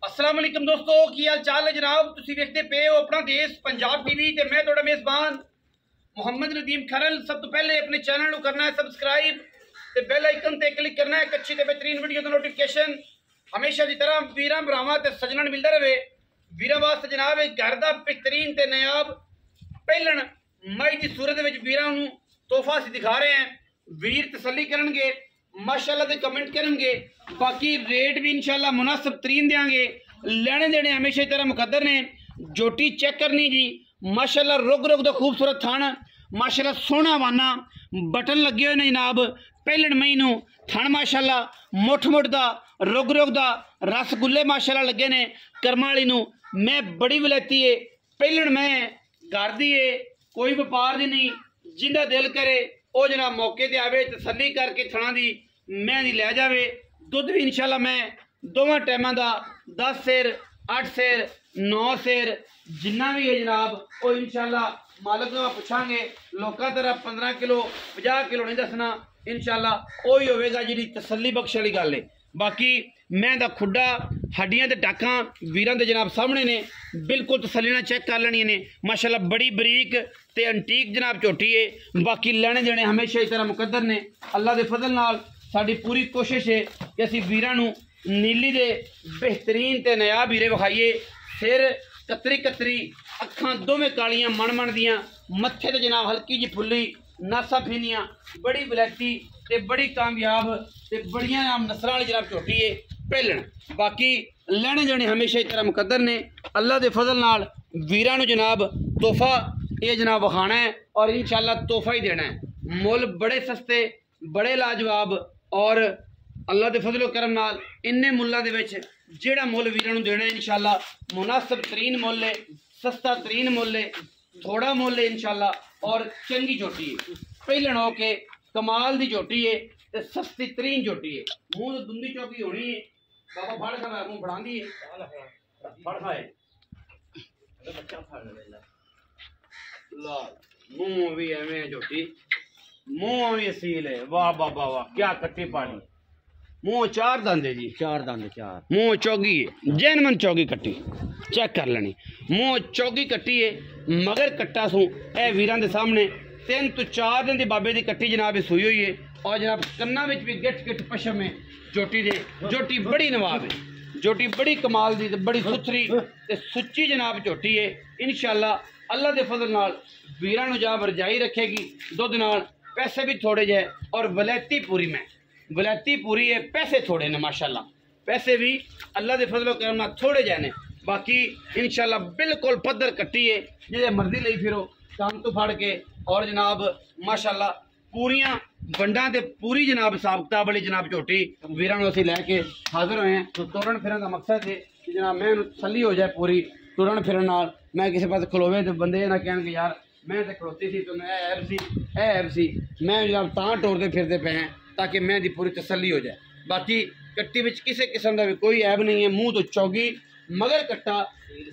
अस्सलाम वालेकुम दोस्तों, की हाल चाल है जनाब। तुसी देखते पे हो अपना देश पंजाब टीवी ते मैं तुहाडा मेज़बान मोहम्मद नदीम खरल। सब तो पहले अपने चैनल को करना है सब्सक्राइब ते बेल आइकन ते क्लिक करना है। एक अच्छी ते बेहतरीन वीडियो का नोटिफिकेशन हमेशा की तरह वीरां भरावां ते सज्जणां मिलदा रहे। वीरां वास्ते जनाब एक घर दा बेहतरीन ते नायाब पहलन मई की सूरत विच वीरां नूं तोहफा असीं दिखा रहे हैं। वीर तसल्ली करनगे, माशाअल्लाह दे कमेंट करेंगे, बाकी रेट भी इंशाअल्लाह मुनासिब तरीन देंगे। लेने देने हमेशा की तरह मुकद्दर ने। जोटी चेक करनी जी, माशाअल्लाह रुग रुग दा खूबसूरत थान, माशाअल्लाह सोहना वाना बटन लगे हुए ने जनाब। पहलन मई नूं थान माशाअल्लाह मुठ मुठ दा रुग रुग दा रसगुल्ले माशाअल्लाह लगे ने। करम वाली नूं मैं बड़ी वलैती है, पहलन मैं घर दी है, कोई व्यापार दी नहीं। जिंदा दिल करे वो जनाब मौके ते आवे, तसल्ली करके थणा दी मैं दी लै जावे। दुध भी इंशाअल्लाह मैं दोवां टाइमां दा 10 सेर 8 सेर 9 सेर जिन्ना भी है जनाब वो इंशाअल्लाह मालक नूं पुछांगे। लोकां तरह 15 किलो 50 किलो नहीं दसना, इंशाअल्लाह वही होवेगा जिहड़ी तसल्ली बख्श वाली गल है। बाकी मैं दा खुड्डा हड्डियां ते टाकां वीरां दे जनाब सामने ने, बिल्कुल तसल्ली नाल चेक कर लेनी ने। माशाअल्लाह बड़ी बरीक ते अंटीक जनाब झोटी है। बाकी लेने देने हमेशा इस तरह मुकद्दर ने। अल्लाह दे फजल नाल साडी पूरी कोशिश है कि असीं वीरां नूं नीली दे बेहतरीन ते नायाब हीरे विखाइए। सिर कतरी कतरी, अखां दोवें कालियां मन मन दियां, मत्थे ते जनाब हल्की जी फुल्ली, नासा फीनियां, बड़ी वलैती ते बड़ी कामयाब ते बड़ियां नाम नस्लां वाली जनाब झोटी है पहलन। बाकी लेने देने हमेशा इस तरह मुकद्दर ने। अल्लाह दे फजल नाल वीरां नूं जनाब तोहफा ये जनाब विखाना है और इंशाअल्लाह तोहफा ही देना है। मुल बड़े सस्ते बड़े लाजवाब और अल्लाह दे फजलो करम नाल इन्ने मुल्लां दे विच जेड़ा मुल वीरां नूं देना है इंशाअल्लाह मुनासिब तरीन मुल है, सस्ता तरीन मुल है, थोड़ा मुल है इंशाअल्लाह और चंगी झोटी है। पहलन हो के कमाल दी झोटी है ते सस्ती तरीन झोटी है। मुंह दुंदी चौकी होनी है। बाबा फड़ खा मुंह फड़ांदी है, फड़ खाए बच्चा फड़ ला। मुंह भी एवें झोटी, मुंह भी असील है। वाह बाबा वाह, क्या कट्टी पानी। मुंह 4 दंद है जी, 4 दंद, 4 मुंह चौगी है, जैनमन चौगी कट्टी चेक कर लेनी। मुंह चौगी कट्टी है, मगर कट्टा सू ए वीरां दे सामने 3 तो 4 दिन दी बाबे दी कट्टी जनाब सूई हुई है। और जनाब कन्ना विच भी गिट गिट पशम है जोटी दे। जोटी बड़ी नवाब है, जोटी बड़ी कमाल दी, बड़ी सुथरी ते सुच्ची जनाब झोटी है। इंशाअल्लाह अल्लाह दे फजल नाल वीरां नूं जनाब रजाई रखेगी। दुध नाल पैसे भी थोड़े जे और वलैती पूरी में वलैती पूरी है, पैसे थोड़े ने माशाअल्लाह। पैसे भी अल्लाह दे फजलो करम नाल थोड़े जे ने। बाकी इंशाअल्लाह बिल्कुल पद्धर कट्टी है, जिहदे मर्जी लई फिरो काम तो फड़ के। और जनाब माशाअल्लाह पूरियां वंडां ते पूरी जनाब हिसाब किताब वाली जनाब झोटी वीरां नूं असीं लैके हाज़र होए हैं। तो तुरन फिरन का मकसद है कि जनाब मैं तसल्ली हो जाए पूरी तुरन फिरन नाल। मैं किसी पास खलोवे तो बंदे ना कहन यार मैं तो खलोती सी तो मैं ऐब सी मैं जनाब तां टोरते फिरते पे हैं ताकि मैं दी पूरी तसल्ली हो जाए। बाकी कट्टी विच किसी किस्म का भी कोई ऐब नहीं है। मुँह तो चौगी मगर कट्टा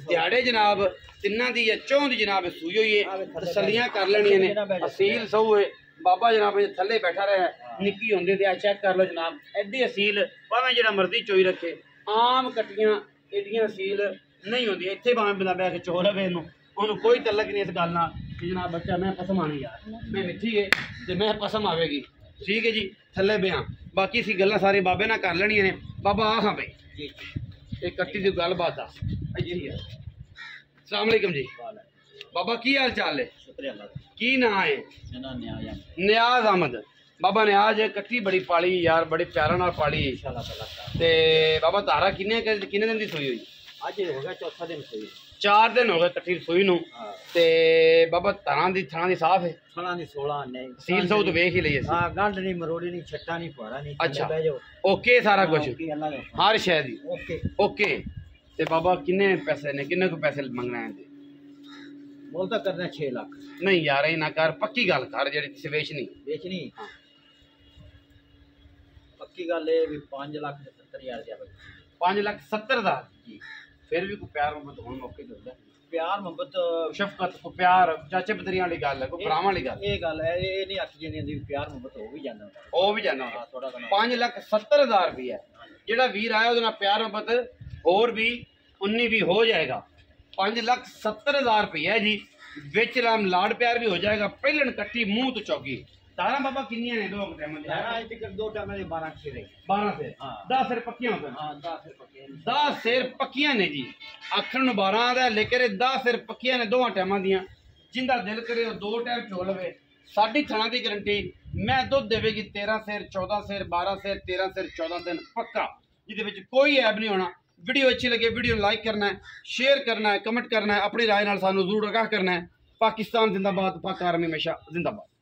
दिहाड़े जनाब तिन्ना दी या चौं दी जनाब सूई हुई है। तसल्लियां कर लेनियां ने। असील सऊ है बाबा जनाब थले बैठा रहा है। निक्की होंदे ते चेक कर लो जनाब एडी असील भावें जेड़ा मर्जी चोई रखे। आम कट्टियां एडियां असील नहीं होंदी। इत्थे भावें बंदा बैठ के चो रवे उन्होंने कोई तलक नहीं इस गल नाल कि जनाब बच्चा मैं पसम आनी यार मैं मिठी है तो मैं पसम आवेगी। ठीक है जी, थले बयां बाकी इसी गल्लां सारे बाबे नाल कर लेनियां ने। बाबा आ हाँ भाई एक कट्टी दी गल बात आ जी। अस्सलाम वालेकुम जी बाबा, की हाल चाल है? की ना है? नियाज अहमद। बाबा नियाज कट्टी बड़ी पाली यार, बड़ी प्यारा नाल पाली ते बाबा तारा किन्ने दिन दी सूई हुई? आज हो गया चौथा दिन सूई। 4 दिन हो गए कट्टी सूई नूं ते बाबा थाना दी साफ है? थाना दी 16 नहीं सील सौ तो वेख ही लई। हां गंढ नहीं मरोड़ी नहीं छट्टा नहीं फुआरा नहीं। अच्छा ओके सारा कुछ हर शय दी ओके ओके। ते बाबा किन्ने पैसे ने, किन्ने को पैसे मंगना है? बोलता करना 6 लाख। नहीं यार ये ना कर, पक्की गल कर जेड़ी बेचनी। हाँ पक्की गल है भी 5,70,000 दिया भाई। 5,70,000 जी। फिर भी कोई प्यार मोहब्बत होने मौके ते होंदा। प्यार मोहब्बत शफकत को प्यार चाचे बदरियां वाली गल है, कोई भरावां वाली गल। ये गल है ये नहीं आखी जानी दी प्यार मोहब्बत हो भी जांदा। हो भी जाना। 5,70,000 रुपया जेड़ा वीर आया ओदे नाल प्यार मोहब्बत ਹੋਰ ਵੀ 19 ਵੀ ਹੋ ਜਾਏਗਾ। 5,70,000 रुपया जी। विच राम लाड़ प्यार भी हो जाएगा। पहलन कट्टी मुंह तो चौकी। तारा बाबा किन्नियां ने दो टाइम दे? आज तक दो टाइम में 12 शेर है। 12 शेर। हाँ। 10 शेर पक्कियां होते हैं। हाँ 10 शेर पक्के हैं। 10 शेर पक्कियां ने जी। आखर 12 दा लेकर 10 शेर पक्कियां ने दोवां टाइमां दियां। जिंदा दिल करे वो 2 टाइम चो लवे। साडी थणा दी गारंटी मैं दुध देवेगी 13 शेर 14 शेर 12 शेर 13 शेर 14 दिन पक्का। जिहदे विच कोई ऐब नहीं होना। वीडियो अच्छी लगे वीडियो लाइक करना है, शेयर करना है, कमेंट करना है, अपनी राय नाल सानू जरूर आगाह करना है। पाकिस्तान जिंदाबाद, पाक आर्मी हमेशा जिंदाबाद।